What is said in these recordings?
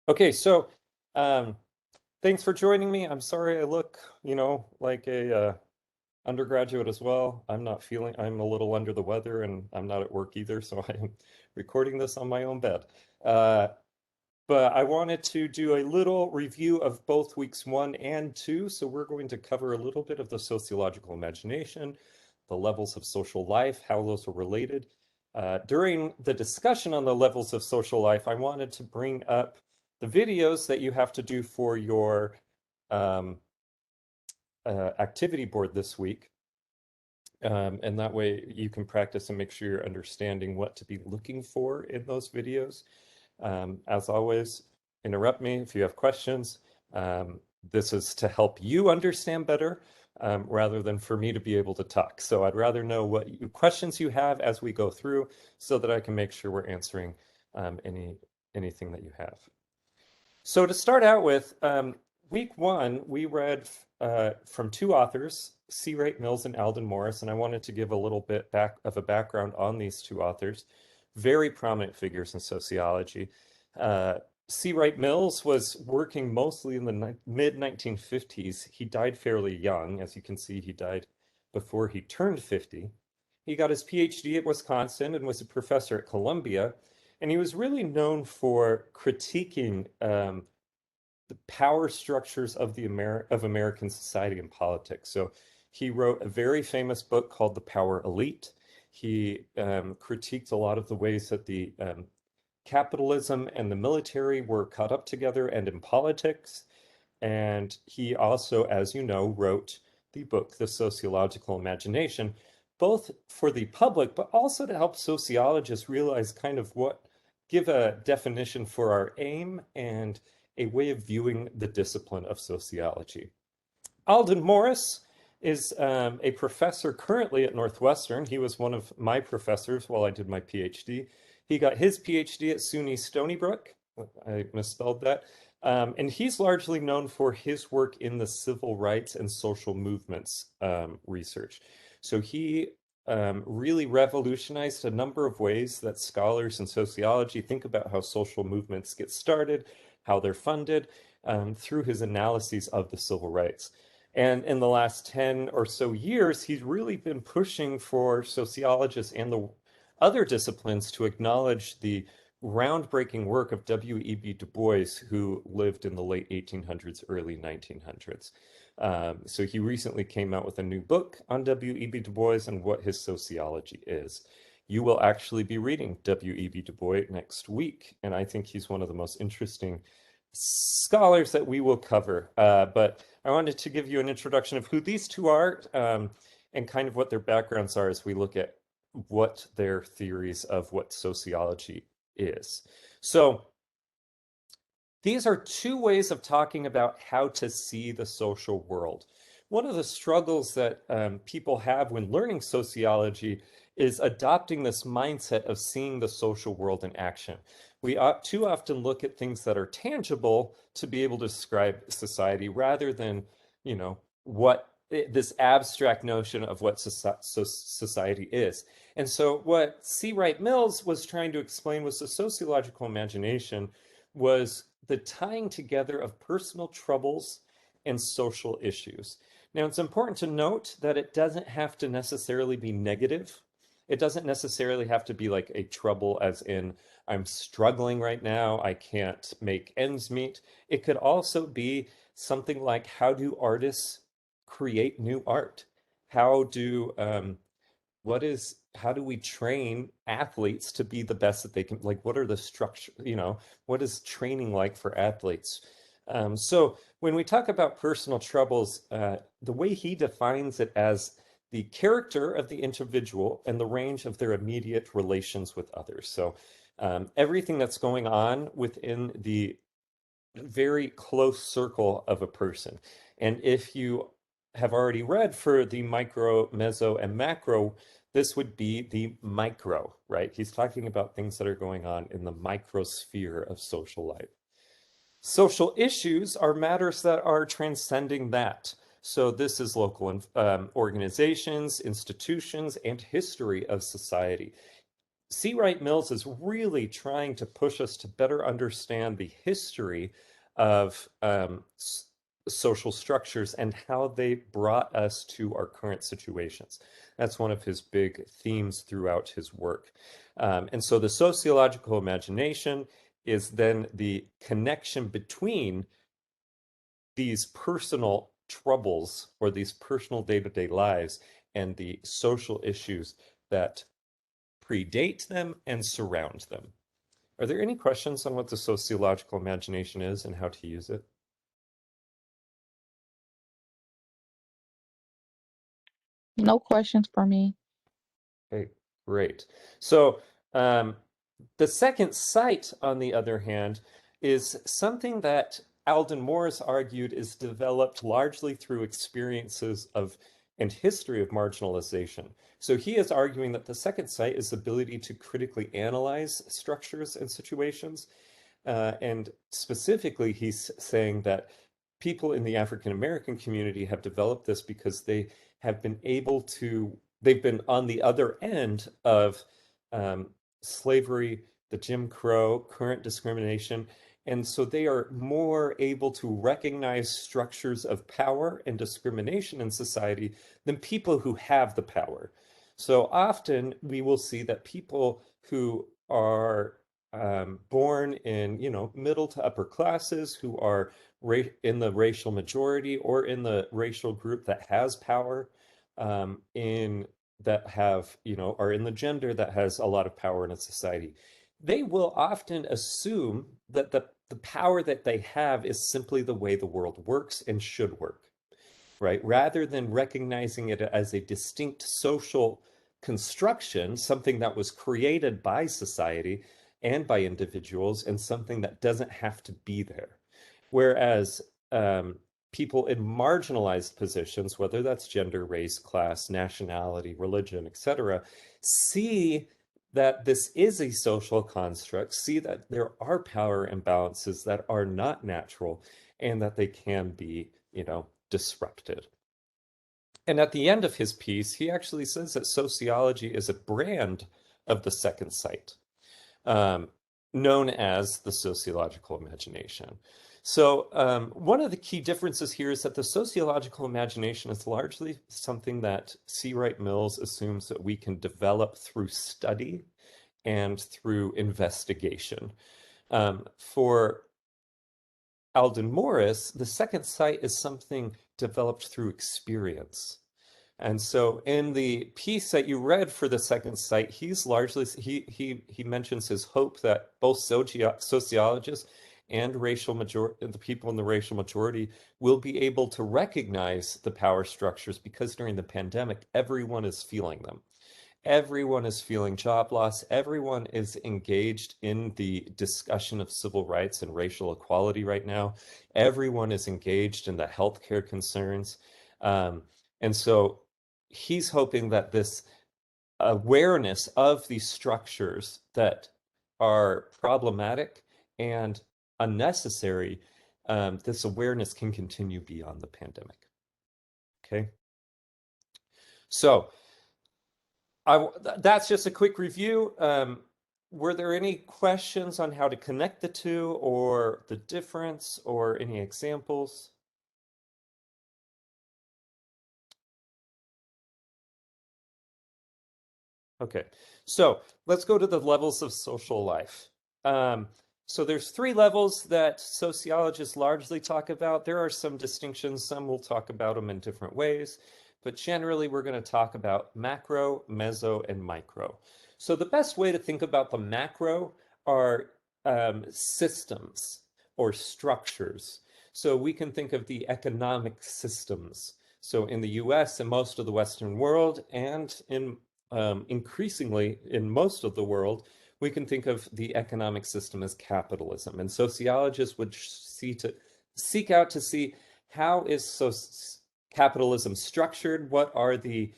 Okay, so um, thanks for joining me. I'm sorry I look, like a undergraduate as well. I'm a little under the weather and I'm not at work either, so I'm recording this on my own bed. Uh, but I wanted to do a little review of both weeks 1 and 2. So we're going to cover a little bit of the sociological imagination, the levels of social life, how those are related. During the discussion on the levels of social life, I wanted to bring up the videos that you have to do for your um, activity board this week. And that way you can practice and make sure you're understanding what to be looking for in those videos. As always, interrupt me if you have questions. Um, this is to help you understand better rather than for me to be able to talk. So I'd rather know what questions you have as we go through so that I can make sure we're answering anything that you have. So to start out with, week 1, we read from two authors, C. Wright Mills and Alden Morris, and I wanted to give a little bit of a background on these two authors, very prominent figures in sociology. C. Wright Mills was working mostly in the mid-1950s. He died fairly young. As you can see, he died before he turned 50. He got his PhD at Wisconsin and was a professor at Columbia. And he was really known for critiquing the power structures of of American society and politics. So he wrote a very famous book called The Power Elite. He critiqued a lot of the ways that the capitalism and the military were caught up together and in politics. And he also, as you know, wrote the book, The Sociological Imagination, both for the public, but also to help sociologists realize kind of give a definition for our aim and a way of viewing the discipline of sociology. Alden Morris is a professor currently at Northwestern. He was one of my professors while I did my PhD. He got his PhD at SUNY Stony Brook. I misspelled that. And he's largely known for his work in the civil rights and social movements research. So he really revolutionized a number of ways that scholars in sociology think about how social movements get started, how they're funded, through his analyses of the civil rights. And in the last 10 or so years, he's really been pushing for sociologists and the other disciplines to acknowledge the groundbreaking work of W.E.B. Du Bois, who lived in the late 1800s, early 1900s. So he recently came out with a new book on W.E.B. Du Bois and what his sociology is. You will actually be reading W.E.B. Du Bois next week, and I think he's one of the most interesting scholars that we will cover. But I wanted to give you an introduction of who these two are and kind of what their backgrounds are as we look at what their theories of what sociology is. So these are two ways of talking about how to see the social world. One of the struggles that people have when learning sociology is adopting this mindset of seeing the social world in action. We too often look at things that are tangible to be able to describe society rather than, what this abstract notion of what society is. And so what C. Wright Mills was trying to explain was the sociological imagination was the tying together of personal troubles and social issues. Now, it's important to note that it doesn't have to necessarily be negative. It doesn't necessarily have to be like a trouble as in, I'm struggling right now, I can't make ends meet. It could also be something like, how do artists create new art? How do how do we train athletes to be the best that they can, like what are the structure, what is training like for athletes? So when we talk about personal troubles, the way he defines it as the character of the individual and the range of their immediate relations with others. So everything that's going on within the very close circle of a person. And if you have already read for the micro, meso, and macro, this would be the micro, right? He's talking about things that are going on in the microsphere of social life. Social issues are matters that are transcending that. So this is local organizations, institutions, and history of society. C. Wright Mills is really trying to push us to better understand the history of social structures and how they brought us to our current situations. That's one of his big themes throughout his work. And so the sociological imagination is then the connection between these personal troubles or these personal day-to-day lives and the social issues that predate them and surround them. Are there any questions on what the sociological imagination is and how to use it? No questions for me. Okay, great. So um, the second sight, on the other hand, is something that Alden Morris argued is developed largely through experiences of and history of marginalization. So he is arguing that the second sight is the ability to critically analyze structures and situations. And specifically, he's saying that people in the African American community have developed this because they have been able to, they've been on the other end of um, slavery, the Jim Crow, current discrimination. And so they are more able to recognize structures of power and discrimination in society than people who have the power. So often we will see that people who are born in, middle to upper classes who are in the racial majority or in the racial group that has power, in that have, are in the gender that has a lot of power in a society. They will often assume that the power that they have is simply the way the world works and should work, right? Rather than recognizing it as a distinct social construction, something that was created by society and by individuals, and something that doesn't have to be there. Whereas people in marginalized positions, whether that's gender, race, class, nationality, religion, etc., see that this is a social construct, see that there are power imbalances that are not natural and that they can be, disrupted. And at the end of his piece, he actually says that sociology is a brand of the second sight, um, known as the sociological imagination. So one of the key differences here is that the sociological imagination is largely something that C. Wright Mills assumes that we can develop through study and through investigation. For Alden Morris, the second sight is something developed through experience. And so in the piece that you read for the second sight, he's largely he mentions his hope that both sociologists and the people in the racial majority will be able to recognize the power structures because during the pandemic, everyone is feeling them. Everyone is feeling job loss. Everyone is engaged in the discussion of civil rights and racial equality right now. Everyone is engaged in the healthcare concerns. Um, and so he's hoping that this awareness of these structures that are problematic and unnecessary, this awareness can continue beyond the pandemic. Okay. So that's just a quick review. Were there any questions on how to connect the two or the difference or any examples? Okay, so let's go to the levels of social life. Um, so there's three levels that sociologists largely talk about. There are some distinctions. Some will talk about them in different ways, but generally we're going to talk about macro, meso, and micro. So the best way to think about the macro are systems or structures. So we can think of the economic systems. So in the US and most of the Western world, and in increasingly in most of the world, we can think of the economic system as capitalism. And sociologists would seek out to see how is capitalism structured? What are the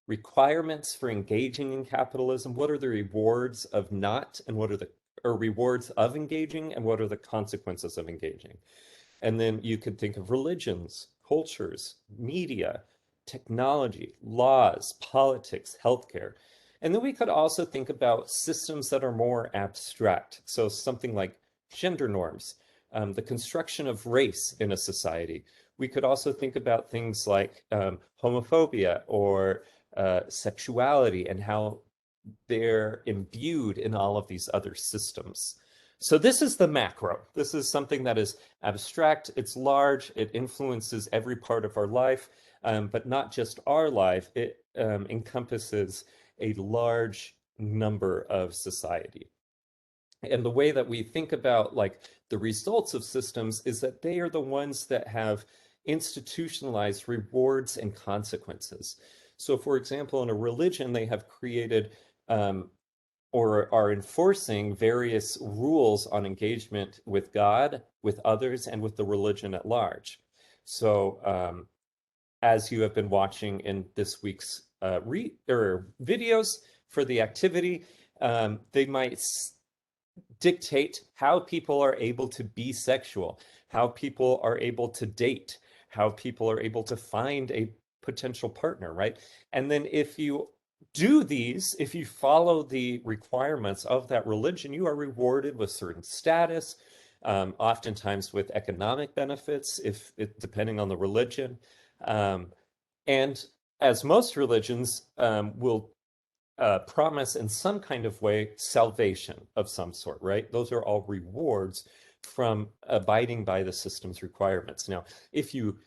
requirements for engaging in capitalism? What are the rewards of not, and what are the or rewards of engaging, and what are the consequences of engaging? And then you could think of religions, cultures, media, technology, laws, politics, healthcare. And then we could also think about systems that are more abstract. So something like gender norms, the construction of race in a society. We could also think about things like homophobia or sexuality and how they're imbued in all of these other systems. So this is the macro. This is something that is abstract, it's large, it influences every part of our life, but not just our life. It encompasses a large number of society. And the way that we think about like the results of systems is that they are the ones that have institutionalized rewards and consequences. So, for example, in a religion, they have created um, or are enforcing various rules on engagement with God, with others, and with the religion at large. So, as you have been watching in this week's videos for the activity, they might dictate how people are able to be sexual, how people are able to date, how people are able to find a potential partner, right? And then if you do these, if you follow the requirements of that religion, you are rewarded with certain status, oftentimes with economic benefits, if it, depending on the religion. Um, and as most religions will promise in some kind of way salvation of some sort, right? Those are all rewards from abiding by the system's requirements. Now, if you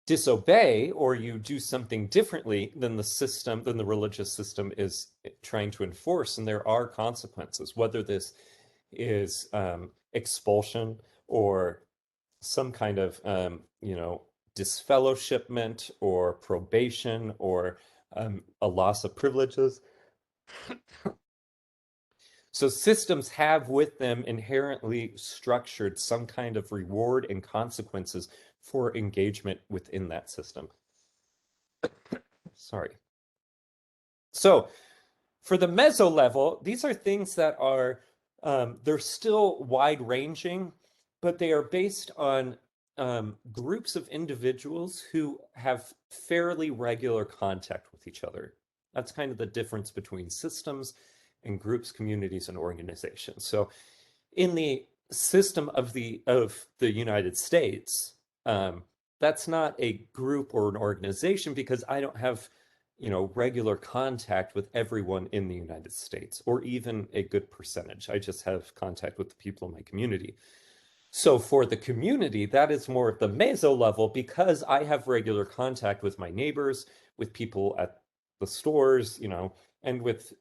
disobey or you do something differently than the system, than the religious system is trying to enforce, and there are consequences, whether this is expulsion or some kind of, disfellowshipment or probation or a loss of privileges. So systems have with them inherently structured some kind of reward and consequences for engagement within that system. Sorry. So for the meso level, these are things that are, they're still wide ranging, but they are based on groups of individuals who have fairly regular contact with each other. That's kind of the difference between systems and groups, communities, and organizations. So in the system of the United States, that's not a group or an organization because I don't have, regular contact with everyone in the United States, or even a good percentage. I just have contact with the people in my community. So for the community, that is more at the meso level because I have regular contact with my neighbors, with people at the stores, and with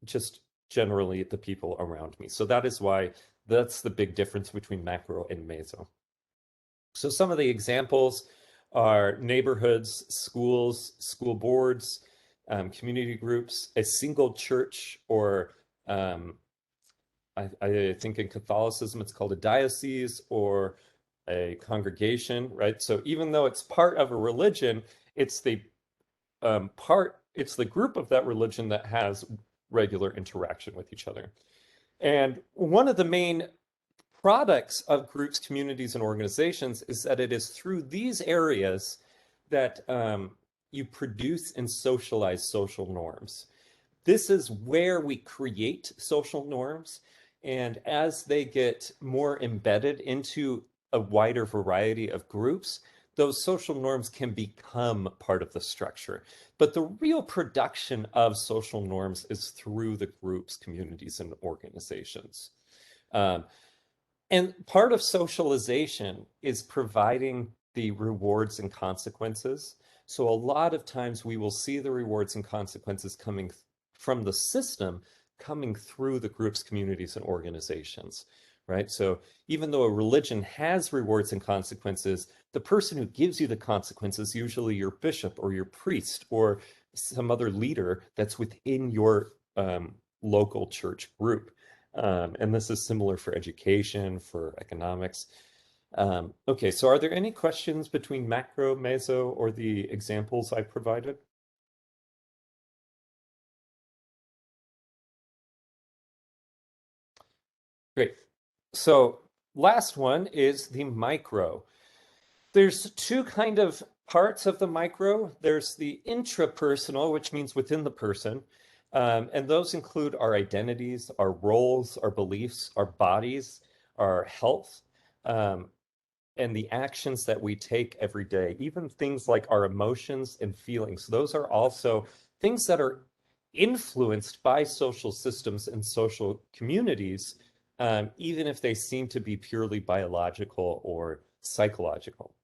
just generally the people around me. So that is why that's the big difference between macro and meso. So some of the examples are neighborhoods, schools, school boards, community groups, a single church, or I think in Catholicism it's called a diocese or a congregation, right? So even though it's part of a religion, it's the it's the group of that religion that has regular interaction with each other. And one of the main products of groups, communities, and organizations is that it is through these areas that you produce and socialize social norms. This is where we create social norms. And as they get more embedded into a wider variety of groups, those social norms can become part of the structure. But the real production of social norms is through the groups, communities, and organizations. Um, and part of socialization is providing the rewards and consequences. So a lot of times we will see the rewards and consequences coming from the system, coming through the groups, communities, and organizations, right? So even though a religion has rewards and consequences, the person who gives you the consequences, usually your bishop or your priest or some other leader that's within your local church group. And this is similar for education, for economics. Okay, so are there any questions between macro, meso, or the examples I provided? Great. So last one is the micro. There's two kind of parts of the micro. There's the intrapersonal, which means within the person, And those include our identities, our roles, our beliefs, our bodies, our health, um, and the actions that we take every day, even things like our emotions and feelings. Those are also things that are influenced by social systems and social communities, even if they seem to be purely biological or psychological.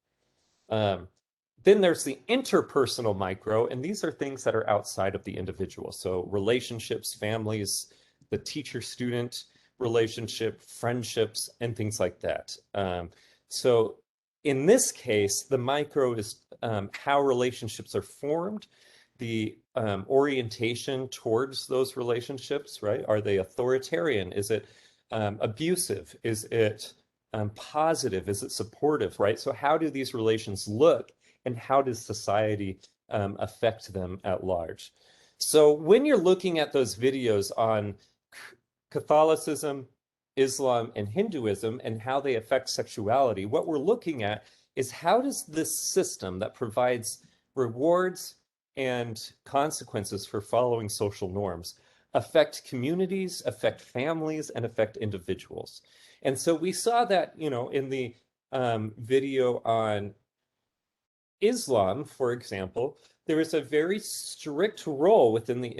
Um, then there's the interpersonal micro, and these are things that are outside of the individual. So relationships, families, the teacher-student relationship, friendships, and things like that. So in this case, the micro is how relationships are formed, the orientation towards those relationships, right? Are they authoritarian? Is it abusive? Is it positive? Is it supportive, right? So how do these relations look, and how does society affect them at large? So when you're looking at those videos on Catholicism, Islam, and Hinduism and how they affect sexuality, what we're looking at is how does this system that provides rewards and consequences for following social norms affect communities, affect families, and affect individuals. And so we saw that, in the video on Islam, for example, there is a very strict role within the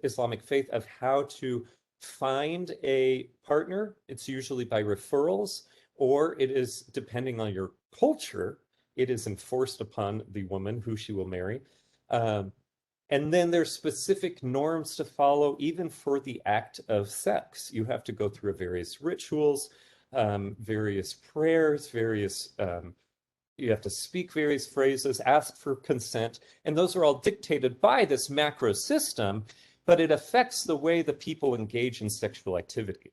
Islamic faith of how to find a partner. It's usually by referrals, or it is depending on your culture, it is enforced upon the woman who she will marry. Um, and then there's specific norms to follow, even for the act of sex. You have to go through various rituals, various prayers, you have to speak various phrases, ask for consent, and those are all dictated by this macro system, but it affects the way the people engage in sexual activity.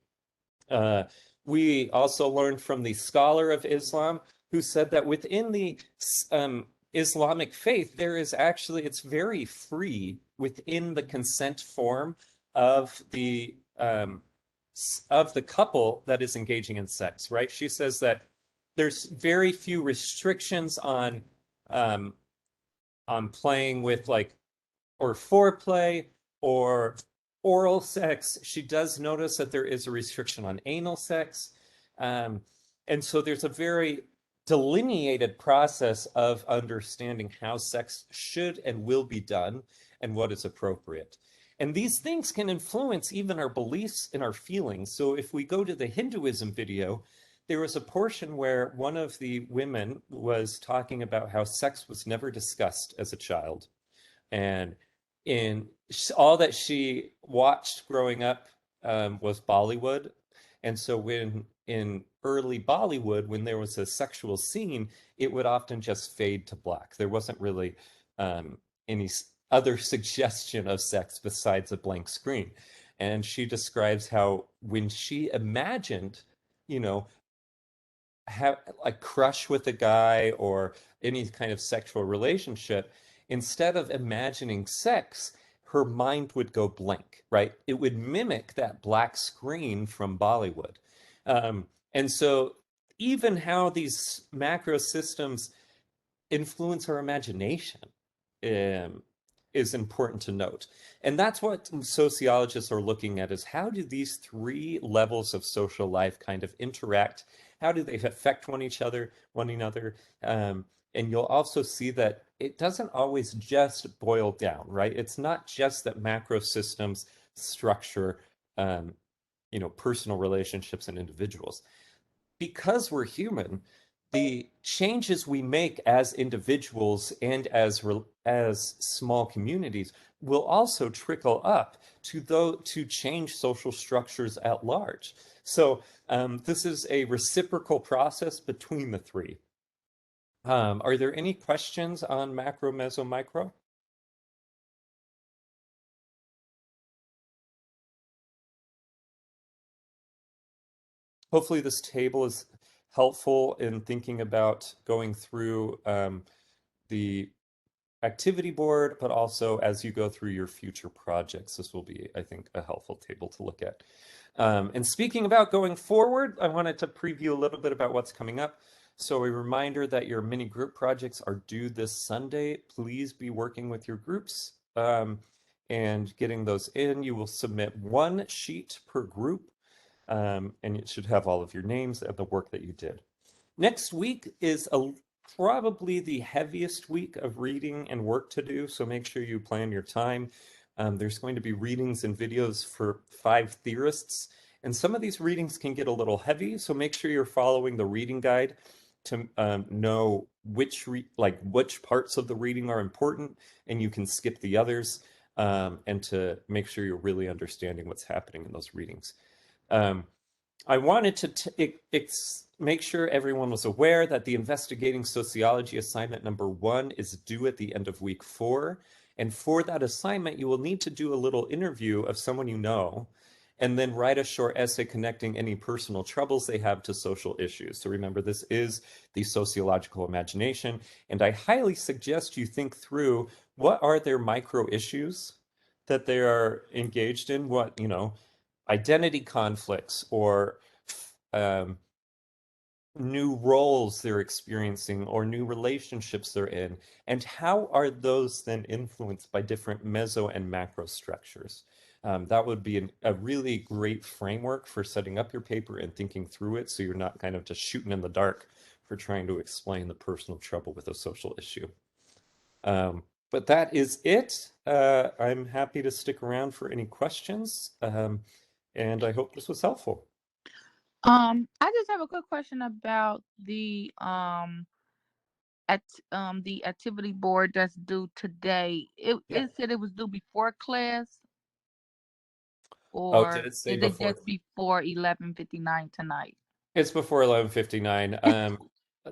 Uh, we also learned from the scholar of Islam who said that within the Islamic faith, it's very free within the consent form of the couple that is engaging in sex, right? She says that there's very few restrictions um, on playing with like or foreplay or oral sex. She does notice that there is a restriction on anal sex. Um, and so there's a very delineated process of understanding how sex should and will be done and what is appropriate. And these things can influence even our beliefs and our feelings. So if we go to the Hinduism video, there was a portion where one of the women was talking about how sex was never discussed as a child. And in all that she watched growing up was Bollywood. And so when in early Bollywood, when there was a sexual scene, it would often just fade to black. There wasn't really um, any other suggestion of sex besides a blank screen. And she describes how when she imagined, you know, have a crush with a guy or any kind of sexual relationship, instead of imagining sex, her mind would go blank, right? It would mimic that black screen from Bollywood. And so even how these macro systems influence our imagination um, is important to note. And that's what sociologists are looking at is how do these three levels of social life kind of interact? How do they affect one another? And you'll also see that it doesn't always just boil down, right? It's not just that macro systems structure, um, personal relationships and individuals because we're human, the changes we make as individuals and as small communities will also trickle up to change social structures at large. So this is a reciprocal process between the three. Are there any questions on macro, meso, micro? Hopefully this table is helpful in thinking about going through the activity board, but also as you go through your future projects, this will be, I think, a helpful table to look at. And speaking about going forward, I wanted to preview a little bit about what's coming up. So a reminder that your mini group projects are due this Sunday. Please be working with your groups. and getting those in. You will submit one sheet per group, and it should have all of your names and the work that you did. Next week is probably the heaviest week of reading and work to do, so make sure you plan your time. There's going to be readings and videos for 5 theorists, and some of these readings can get a little heavy, so make sure you're following the reading guide to know which parts of the reading are important, and you can skip the others, and to make sure you're really understanding what's happening in those readings. Um, I wanted to make sure everyone was aware that the Investigating Sociology assignment number 1 is due at the end of week 4. And for that assignment, you will need to do a little interview of someone you know, and then write a short essay connecting any personal troubles they have to social issues. So remember, this is the sociological imagination, and I highly suggest you think through what are their micro issues that they are engaged in, identity conflicts or um, new roles they're experiencing or new relationships they're in, and how are those then influenced by different meso and macro structures. That would be a really great framework for setting up your paper and thinking through it, so you're not kind of just shooting in the dark for trying to explain the personal trouble with a social issue. But that is it. I'm happy to stick around for any questions, and I hope this was helpful. I just have a quick question about the activity board that's due today. It Yeah. it said it was due before class, Oh, did or it say is it before? just before 11:59 tonight? It's before 11:59.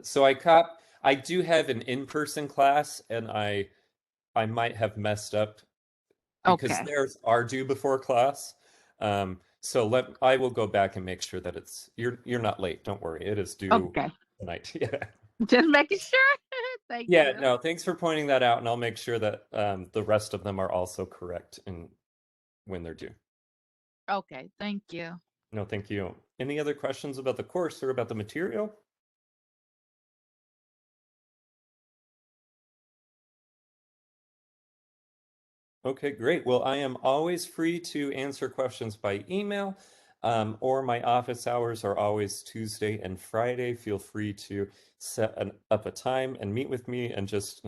So I do have an in-person class, and I might have messed up because Okay. theirs are due before class. So I will go back and make sure that you're not late. Don't worry. It is due Okay. tonight. Yeah. Just making sure. Thank Yeah, you. no, thanks for pointing that out, and I'll make sure that the rest of them are also correct in when they're due. Okay. Thank you. No, thank you. Any other questions about the course or about the material? Okay, great. Well, I am always free to answer questions by email, or my office hours are always Tuesday and Friday. Feel free to up a time and meet with me and just,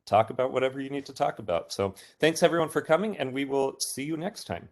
talk about whatever you need to talk about. So thanks everyone for coming, and we will see you next time.